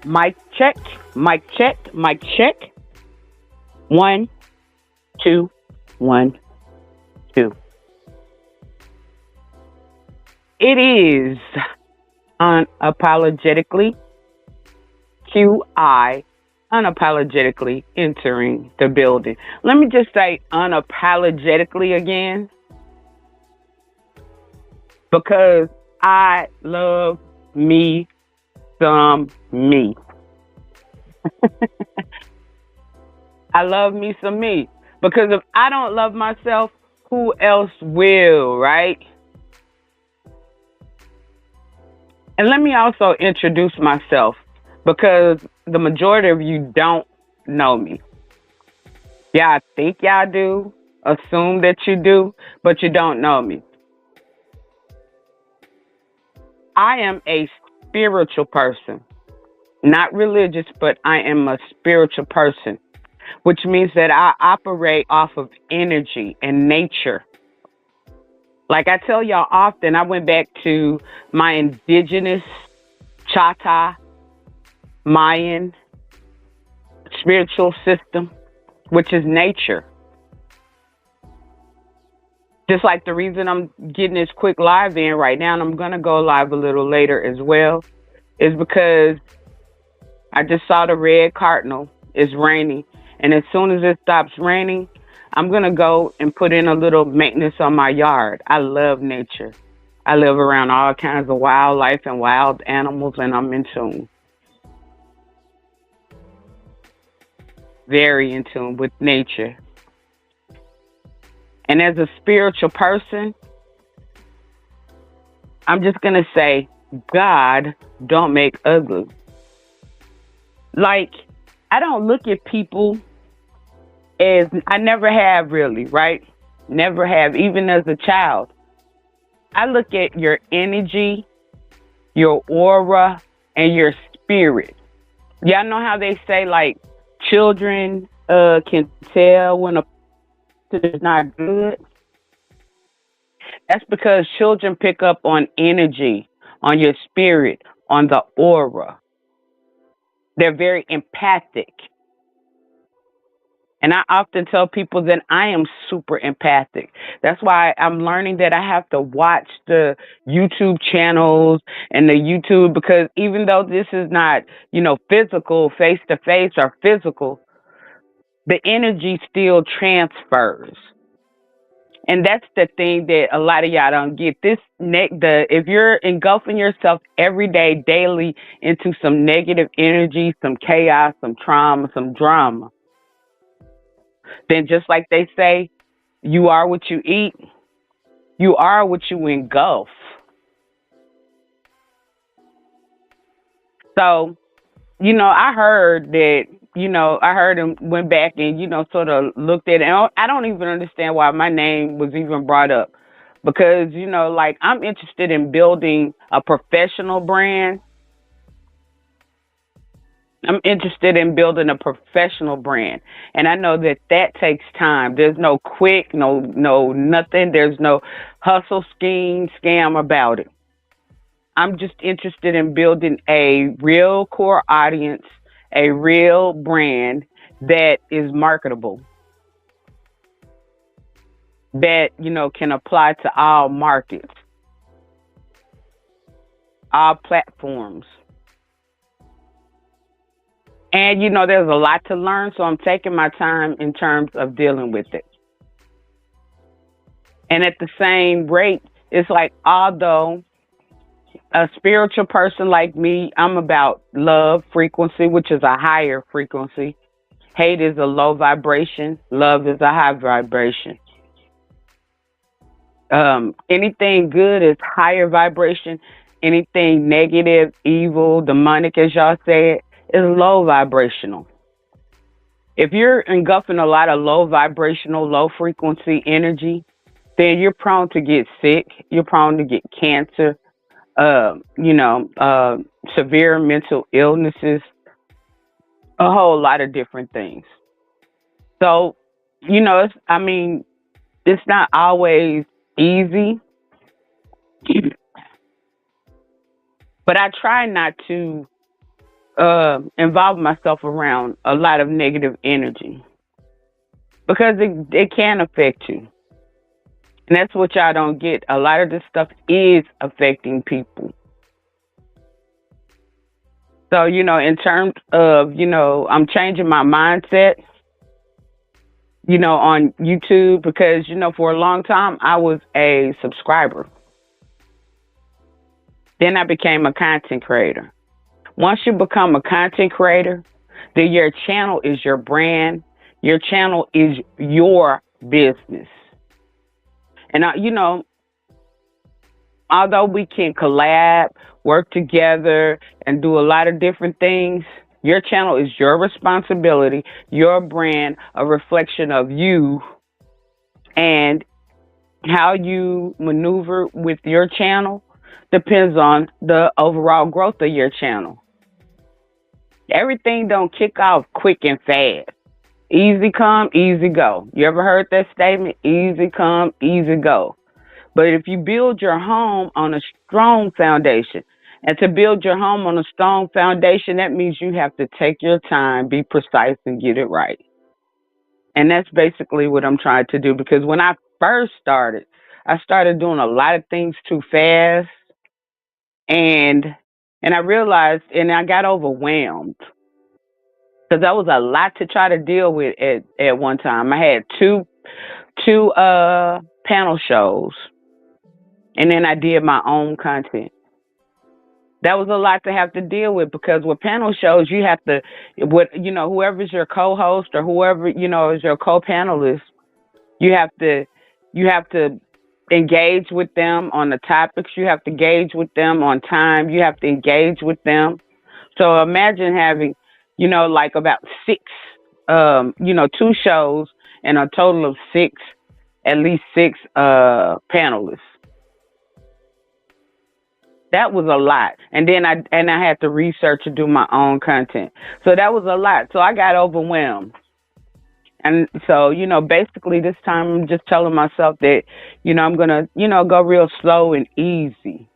Mic check, mic check, mic check. One, two, one, two. It is unapologetically QI, unapologetically entering the building. Let me just say unapologetically again because I love me some me. I love me some me because if I don't love myself, who else will, right? And let me also introduce myself because the majority of you don't know me. Y'all think y'all do, assume that you do, but you don't know me. I am a spiritual person, not religious, but I am a spiritual person, which means that I operate off of energy and nature. Like I tell y'all often, I went back to my indigenous Chata Mayan spiritual system, which is nature. Just like the reason I'm getting this quick live in right now, and I'm going to go live a little later as well, is because I just saw the red cardinal. It's raining. And as soon as it stops raining, I'm going to go and put in a little maintenance on my yard. I love nature. I live around all kinds of wildlife and wild animals, and I'm in tune, very in tune with nature. And as a spiritual person, I'm just going to say, God don't make ugly. Like, I don't look at people as I never have really, right? Never have, even as a child. I look at your energy, your aura, and your spirit. Y'all know how they say, like, children can tell when a person is not good? That's because children pick up on energy, on your spirit, on the aura. They're very empathic. And I often tell people that I am super empathic. That's why I'm learning that I have to watch the YouTube channels and the YouTube because even though this is not, physical, face to face or physical, the energy still transfers. And that's the thing that a lot of y'all don't get. If you're engulfing yourself every day, daily into some negative energy, some chaos, some trauma, some drama, then just like they say, you are what you eat, you are what you engulf. So, I heard that, I heard him went back and, sort of looked at it. And I don't even understand why my name was even brought up because, like I'm interested in building a professional brand. I'm interested in building a professional brand. And I know that that takes time. There's no quick, no, nothing. There's no hustle scheme, scam about it. I'm just interested in building a real core audience, a real brand that is marketable, that, can apply to all markets, all platforms. And, there's a lot to learn, so I'm taking my time in terms of dealing with it. And at the same rate, it's like, although a spiritual person like me, I'm about love frequency, which is a higher frequency. Hate is a low vibration. Love is a high vibration. Anything good is higher vibration. Anything negative, evil, demonic, as y'all say it, is low vibrational. If you're engulfing a lot of low vibrational, low frequency energy, then you're prone to get sick. You're prone to get cancer, uh, you know, uh, severe mental illnesses, a whole lot of different things. So, I mean, it's not always easy, but I try not to. involve myself around a lot of negative energy because it can affect you. And that's what y'all don't get. A lot of this stuff is affecting people. So, in terms of, I'm changing my mindset, on YouTube because, for a long time I was a subscriber. Then I became a content creator. Once you become a content creator, then your channel is your brand. Your channel is your business. And, although we can collab, work together, and do a lot of different things, your channel is your responsibility, your brand, a reflection of you, and how you maneuver with your channel depends on the overall growth of your channel. Everything don't kick off quick and fast. Easy come, easy go. You ever heard that statement? Easy come, easy go. But if you build your home on a strong foundation, and to build your home on a strong foundation, that means you have to take your time, be precise, and get it right. And that's basically what I'm trying to do because when I first started, I started doing a lot of things too fast and I realized and I got overwhelmed because that was a lot to try to deal with at one time. I had two panel shows and then I did my own content. That was a lot to have to deal with because with panel shows you have to with whoever's your co-host or whoever is your co-panelist, you have to you have to engage with them on the topics, you have to engage with them on time, you have to engage with them. So imagine having like about six two shows and a total of six, at least six panelists. That was a lot. And then I had to research and do my own content. So that was a lot. So I got overwhelmed. And so, basically this time I'm just telling myself that, I'm gonna, go real slow and easy.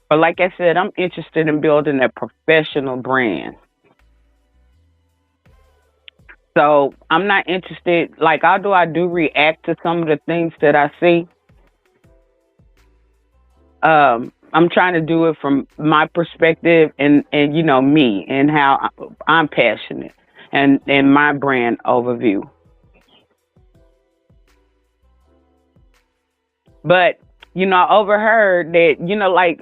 But like I said, I'm interested in building a professional brand. So I'm not interested, like although I do react to some of the things that I see, I'm trying to do it from my perspective and me and how I'm passionate and my brand overview. But I overheard that like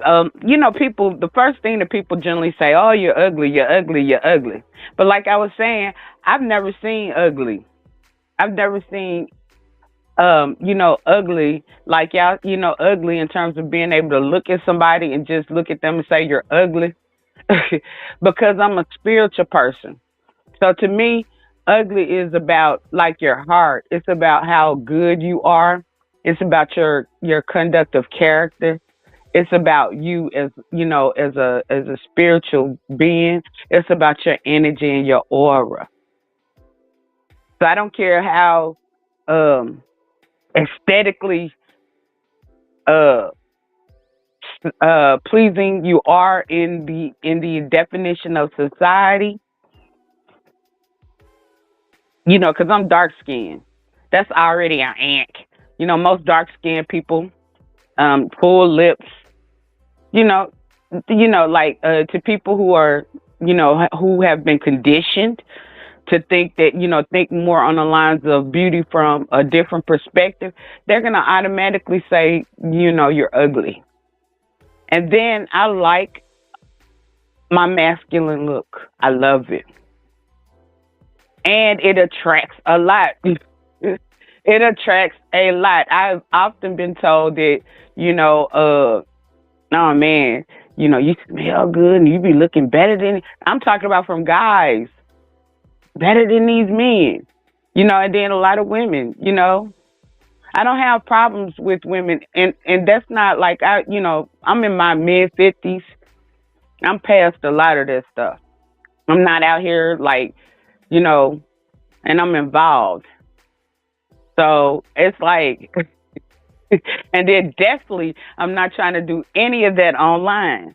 people. The first thing that people generally say, "Oh, you're ugly, you're ugly, you're ugly." But like I was saying, I've never seen ugly. I've never seen ugly, like y'all, ugly in terms of being able to look at somebody and just look at them and say you're ugly. Because I'm a spiritual person. So to me, ugly is about like your heart. It's about how good you are. It's about your conduct of character. It's about you as as a spiritual being. It's about your energy and your aura. So I don't care how um aesthetically uh pleasing you are in the definition of society, because I'm dark skinned. That's already an ant. Most dark skinned people, full lips, you know, like to people who are, who have been conditioned to think that, think more on the lines of beauty from a different perspective, they're going to automatically say, you're ugly. And then I like my masculine look. I love it. And it attracts a lot. It attracts a lot. I've often been told that, oh man, you smell good and you be looking better than, I'm talking about from guys, better than these men, and then a lot of women, I don't have problems with women. And that's not like, I'm in my mid 50s. I'm past a lot of that stuff. I'm not out here like, you know, and I'm involved. So it's like, and then definitely, I'm not trying to do any of that online.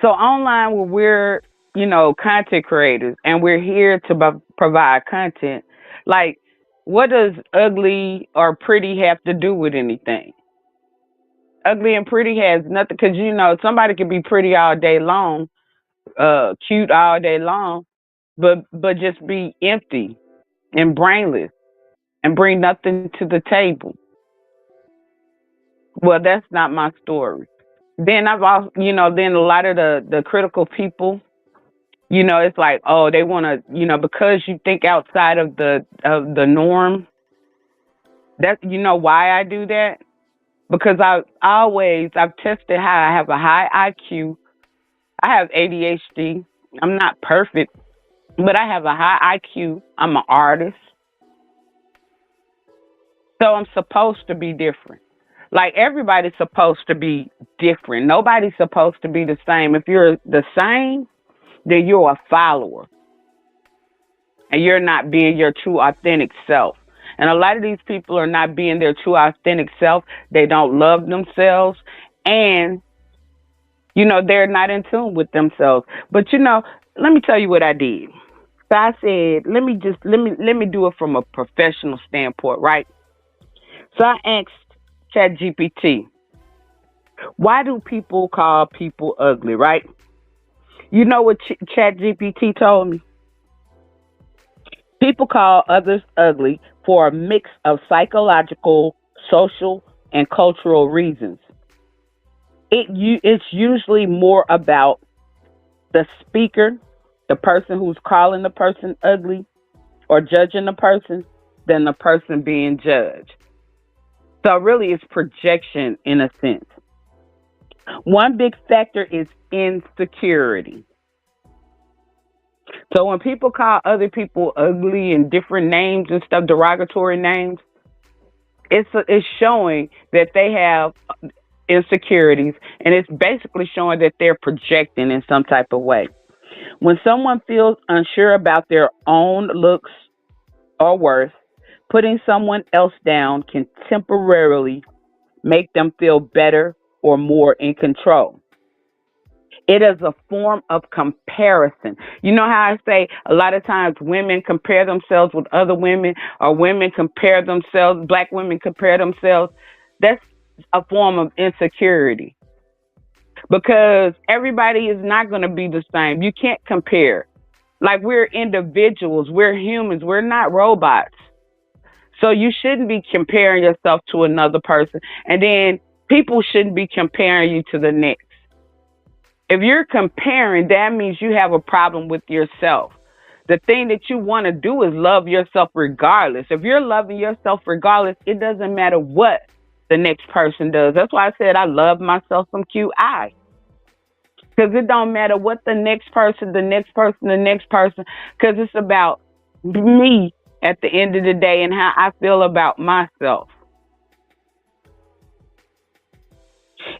So online, where we're content creators, and we're here to provide content. Like, what does ugly or pretty have to do with anything? Ugly and pretty has nothing, because somebody can be pretty all day long, cute all day long, but just be empty and brainless and bring nothing to the table. Well, that's not my story. Then I've also, then a lot of the critical people, it's like, oh, they want to, because you think outside of the norm. That why I do that, because I've tested how I have a high IQ. I have ADHD. I'm not perfect, but I have a high IQ. I'm an artist, so I'm supposed to be different. Like, everybody's supposed to be different. Nobody's supposed to be the same. If you're the same, then you're a follower and you're not being your true authentic self. And a lot of these people are not being their true authentic self. They don't love themselves, and they're not in tune with themselves. But let me tell you what I did. So I said, let me do it from a professional standpoint, right? So I asked ChatGPT, why do people call people ugly, right? You know what ChatGPT told me? People call others ugly for a mix of psychological, social, and cultural reasons. It's usually more about the speaker, the person who's calling the person ugly or judging the person, than the person being judged. So really, it's projection in a sense. One big factor is insecurity. So when people call other people ugly and different names and stuff, derogatory names, it's showing that they have insecurities, and it's basically showing that they're projecting in some type of way. When someone feels unsure about their own looks or worth, putting someone else down can temporarily make them feel better or more in control. It is a form of comparison. You know how I say a lot of times women compare themselves with other women, or women compare themselves, black women compare themselves? That's a form of insecurity, because everybody is not going to be the same. You can't compare. Like, we're individuals, we're humans, we're not robots. So you shouldn't be comparing yourself to another person. And then people shouldn't be comparing you to the next. If you're comparing, that means you have a problem with yourself. The thing that you want to do is love yourself regardless. If you're loving yourself regardless, it doesn't matter what the next person does. That's why I said I love myself some QI. Because it don't matter what the next person, because it's about me at the end of the day and how I feel about myself.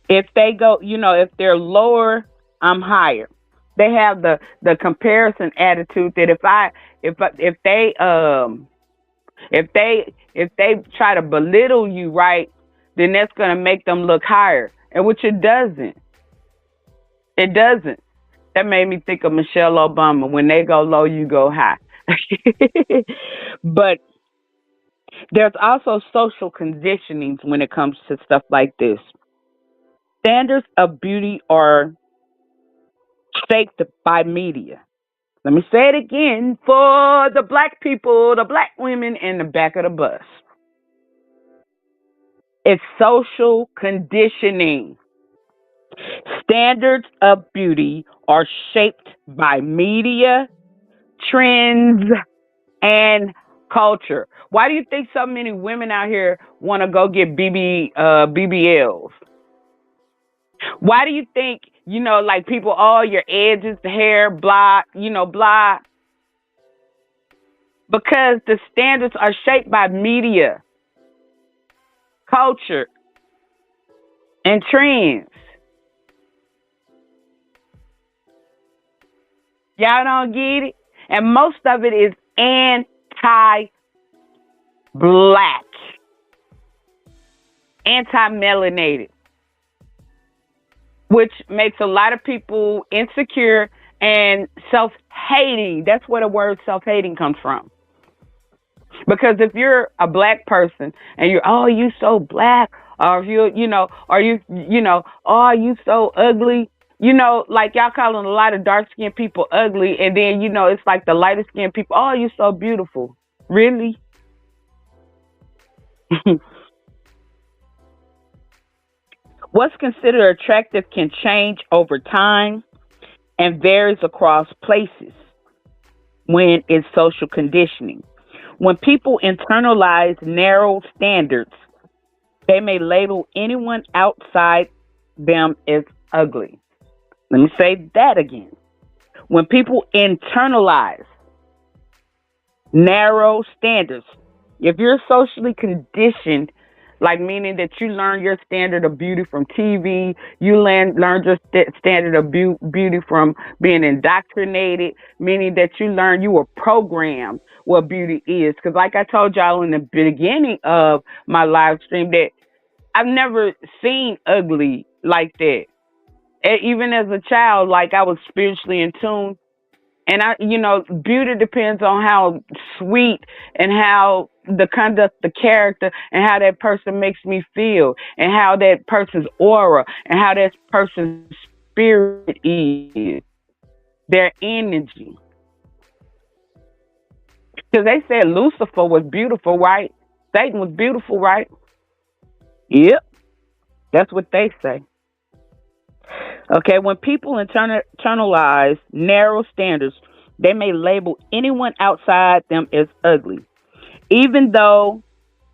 If they go, if they're lower, I'm higher. They have the comparison attitude that if they try to belittle you, right, then that's gonna make them look higher, and which it doesn't. It doesn't. That made me think of Michelle Obama. When they go low, you go high. But there's also social conditionings when it comes to stuff like this. Standards of beauty are shaped by media. Let me say it again for the black people, the black women in the back of the bus. It's social conditioning. Standards of beauty are shaped by media, trends, and culture. Why do you think so many women out here want to go get BBLs? Why do you think, like, people, all your edges, the hair, blah, blah? Because the standards are shaped by media, culture, and trends. Y'all don't get it? And most of it is anti black, anti melanated, which makes a lot of people insecure And self hating, that's where the word self hating comes from. Because if you're a black person and you're, oh, you so black, or if or oh, you so ugly, like y'all calling a lot of dark skinned people ugly, and then, it's like the lighter skinned people, oh, you so beautiful. Really? What's considered attractive can change over time and varies across places when it's social conditioning. When people internalize narrow standards, they may label anyone outside them as ugly. Let me say that again. When people internalize narrow standards, if you're socially conditioned, like meaning that you learn your standard of beauty from TV, you learn your standard of beauty from being indoctrinated, meaning that you learn you were programmed what beauty is. Because, like I told y'all in the beginning of my live stream, that I've never seen ugly like that. Even as a child, like I was spiritually in tune. And beauty depends on how sweet and how the conduct, the character, and how that person makes me feel, and how that person's aura, and how that person's spirit is, their energy. Because they said Lucifer was beautiful, right? Satan was beautiful, right? Yep, that's what they say. Okay, when people internalize narrow standards, they may label anyone outside them as ugly, even though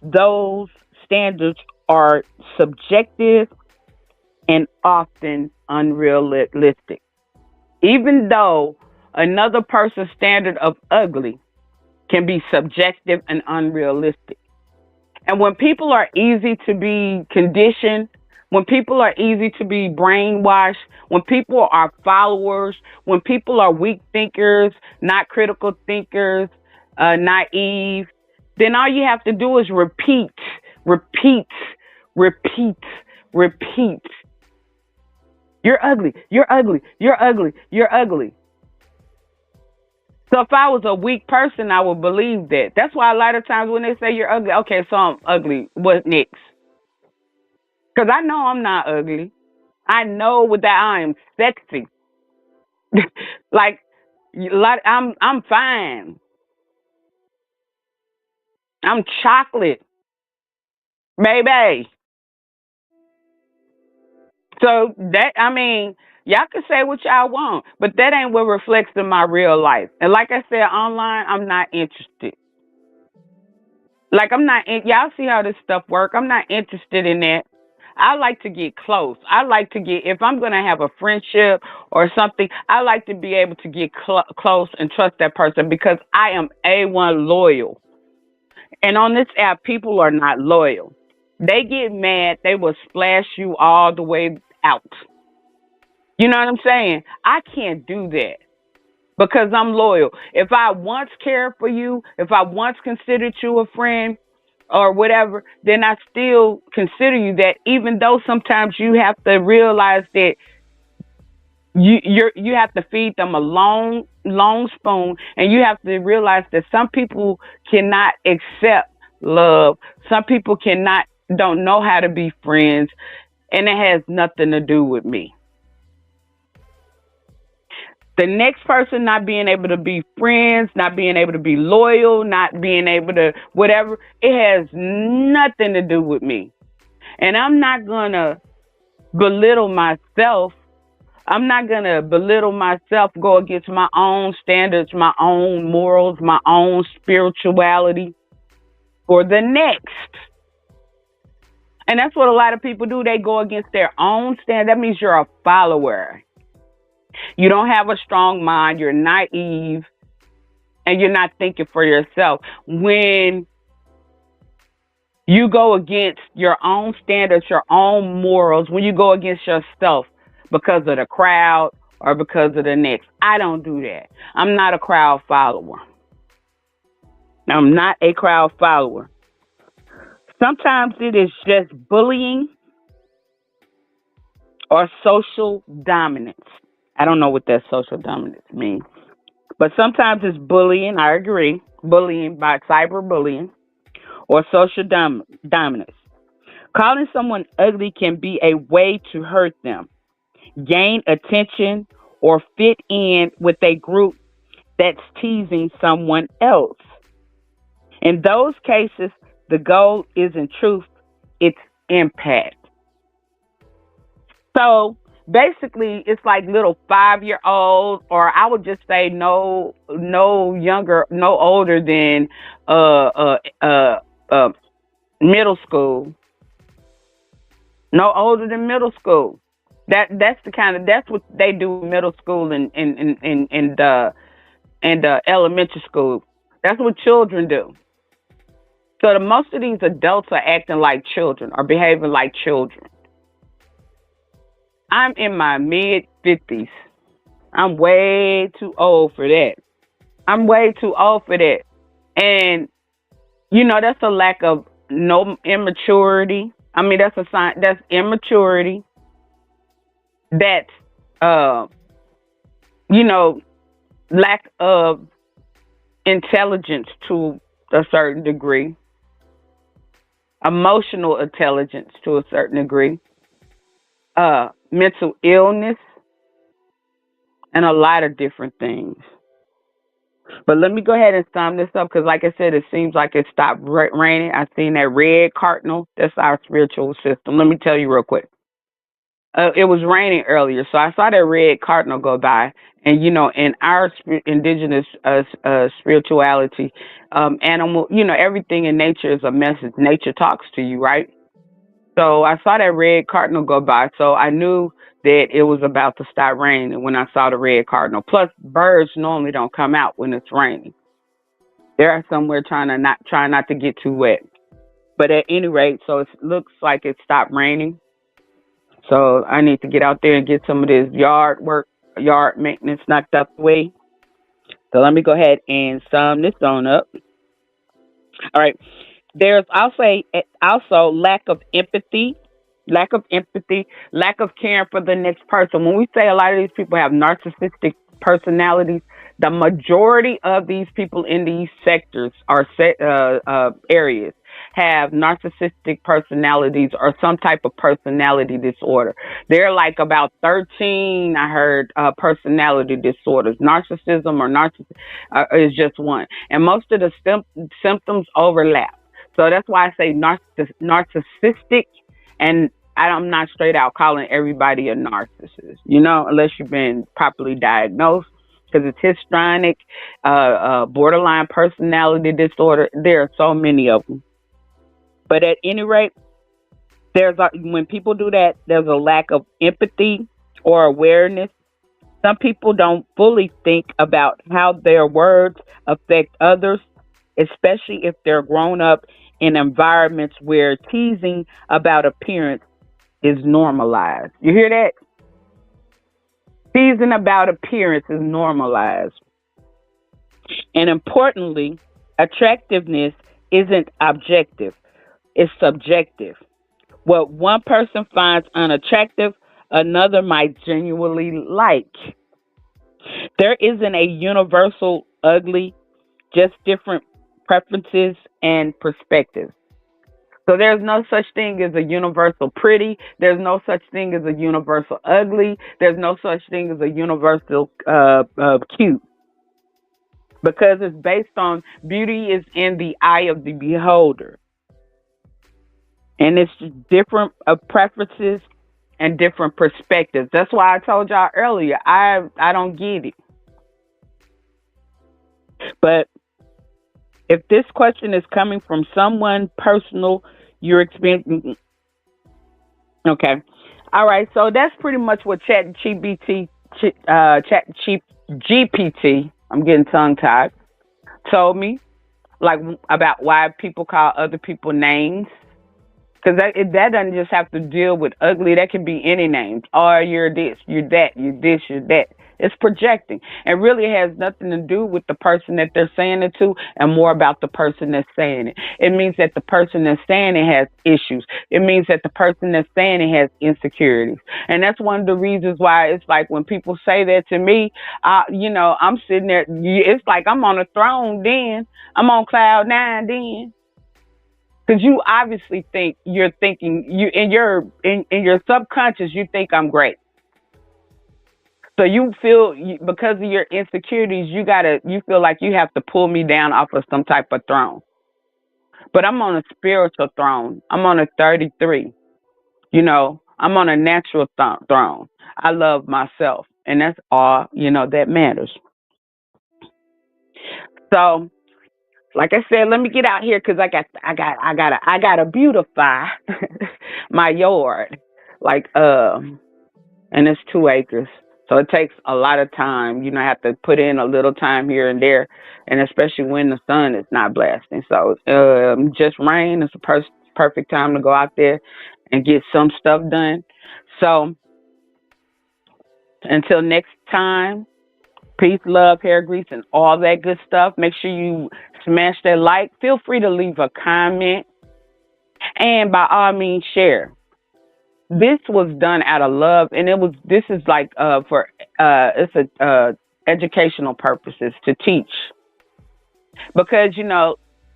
those standards are subjective and often unrealistic. Even though another person's standard of ugly can be subjective and unrealistic. And when people are easy to be conditioned, when people are easy to be brainwashed, when people are followers, when people are weak thinkers, not critical thinkers, naive, then all you have to do is repeat, repeat, repeat, repeat. You're ugly. You're ugly. You're ugly. You're ugly. So if I was a weak person, I would believe that. That's why a lot of times when they say you're ugly, okay, so I'm ugly. What next? Because I know I'm not ugly. I know with that I am sexy. Like, I'm fine. I'm chocolate, baby. So that, I mean, y'all can say what y'all want, but that ain't what reflects in my real life. And like I said, online, I'm not interested. Like I'm not. Y'all see how this stuff work? I'm not interested in that. I like to get close. I like to get, if I'm gonna have a friendship or something, I like to be able to get close and trust that person because I am A1 loyal. And on this app, people are not loyal. They get mad. They will splash you all the way out. You know what I'm saying? I can't do that because I'm loyal. If I once cared for you, if I once considered you a friend or whatever, then I still consider you that, even though sometimes you have to realize that you have to feed them a long spoon, and you have to realize that some people cannot accept love. Some people cannot don't know how to be friends, and it has nothing to do with me. The next person not being able to be friends, not being able to be loyal, not being able to whatever, it has nothing to do with me. And I'm not going to belittle myself. I'm not going to belittle myself, go against my own standards, my own morals, my own spirituality for the next. And that's what a lot of people do. They go against their own stand. That means you're a follower. You don't have a strong mind. You're naive and you're not thinking for yourself. When you go against your own standards, your own morals, when you go against yourself because of the crowd or because of the next, I don't do that. I'm not a crowd follower. I'm not a crowd follower. Sometimes it is just bullying or social dominance. I don't know what that social dominance means. But sometimes it's bullying, I agree. Bullying by cyberbullying or dominance. Calling someone ugly can be a way to hurt them, gain attention, or fit in with a group that's teasing someone else. In those cases, the goal isn't truth, it's impact. So basically, it's like little 5 year olds, or I would just say no younger, no older than uh, uh, uh, uh, middle school, no older than middle school. That's the kind of that's what they do in middle school and elementary school. That's what children do. So the most of these adults are acting like children or behaving like children. I'm in my mid 50s. I'm way too old for that. I'm way too old for that. And that's a lack of no immaturity. I mean, that's a sign. That's immaturity. That's uh, you know, lack of intelligence to a certain degree, emotional intelligence to a certain degree, mental illness, and a lot of different things. But let me go ahead and sum this up because, like I said, it seems like it stopped raining. I seen that red cardinal. That's our spiritual system. Let me tell you real quick. It was raining earlier, so I saw that red cardinal go by. And in our indigenous spirituality, animal, everything in nature is a message. Nature talks to you, right? So I saw that red cardinal go by, so I knew that it was about to start raining when I saw the red cardinal. Plus, birds normally don't come out when it's raining. They're somewhere trying not to get too wet. But at any rate, so it looks like it stopped raining. So I need to get out there and get some of this yard work, yard maintenance knocked out the way. So let me go ahead and sum this on up. All right. There's also lack of empathy, lack of caring for the next person. When we say a lot of these people have narcissistic personalities, the majority of these people in these sectors or areas have narcissistic personalities or some type of personality disorder. There are like about 13, I heard, personality disorders. Narcissism or narcissism is just one. And most of the symptoms overlap. So that's why I say narcissistic, and I'm not straight out calling everybody a narcissist, unless you've been properly diagnosed, because it's histrionic, borderline personality disorder. There are so many of them. But at any rate, when people do that, there's a lack of empathy or awareness. Some people don't fully think about how their words affect others, especially if they're grown up in environments where teasing about appearance is normalized. You hear that? Teasing about appearance is normalized. And importantly, attractiveness isn't objective, it's subjective. What one person finds unattractive, another might genuinely like. There isn't a universal ugly, just different preferences and perspectives. So there's no such thing as a universal pretty. There's no such thing as a universal ugly. There's no such thing as a universal cute, because it's based on beauty is in the eye of the beholder, and it's different preferences and different perspectives. That's why I told y'all earlier I don't get it. But if this question is coming from someone personal, you're experiencing. Okay. All right. So that's pretty much what GPT, I'm getting tongue tied, told me, like about why people call other people names. Because that doesn't just have to deal with ugly. That can be any names. Oh, you're this, you're that, you're this, you're that. It's projecting. And really it has nothing to do with the person that they're saying it to and more about the person that's saying it. It means that the person that's saying it has issues. It means that the person that's saying it has insecurities. And that's one of the reasons why it's like when people say that to me, I'm sitting there, it's like I'm on a throne then. I'm on cloud nine then. Because you obviously think you're thinking you in your subconscious you think I'm great. So you feel because of your insecurities you feel like you have to pull me down off of some type of throne. But I'm on a spiritual throne. I'm on a 33. I'm on a natural throne. I love myself, and that's all that matters. So, like I said, let me get out here because I gotta beautify my yard. Like and it's 2 acres. So it takes a lot of time. I have to put in a little time here and there, and especially when the sun is not blasting. So just rain is the perfect time to go out there and get some stuff done. So until next time, peace, love, hair grease, and all that good stuff. Make sure you smash that like. Feel free to leave a comment, and by all means, share. This was done out of love, and this is like for it's a educational purposes to teach because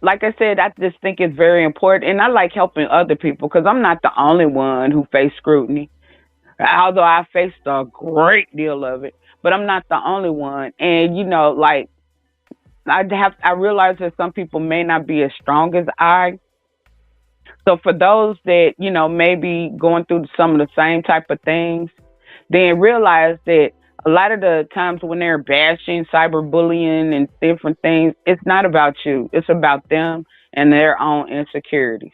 like I said, I just think it's very important, and I like helping other people because I'm not the only one who faced scrutiny. Although I faced a great deal of it, but I'm not the only one. And like I realize that some people may not be as strong as I. So for those that may be going through some of the same type of things, then realize that a lot of the times when they're bashing, cyberbullying, and different things, it's not about you. It's about them and their own insecurities.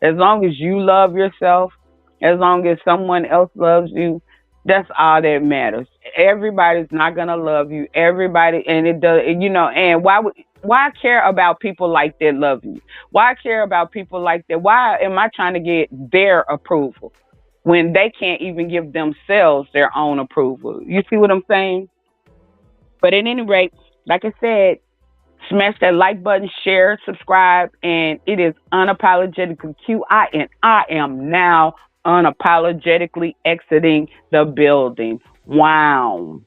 As long as you love yourself, as long as someone else loves you, that's all that matters. Everybody's not gonna love you. Everybody, and it does, And why care about people like that love you? Why care about people like that? Why am I trying to get their approval when they can't even give themselves their own approval? You see what I'm saying? But at any rate, like I said, smash that like button, share, subscribe, and it is unapologetically QI, and I am now unapologetically exiting the building. Wow.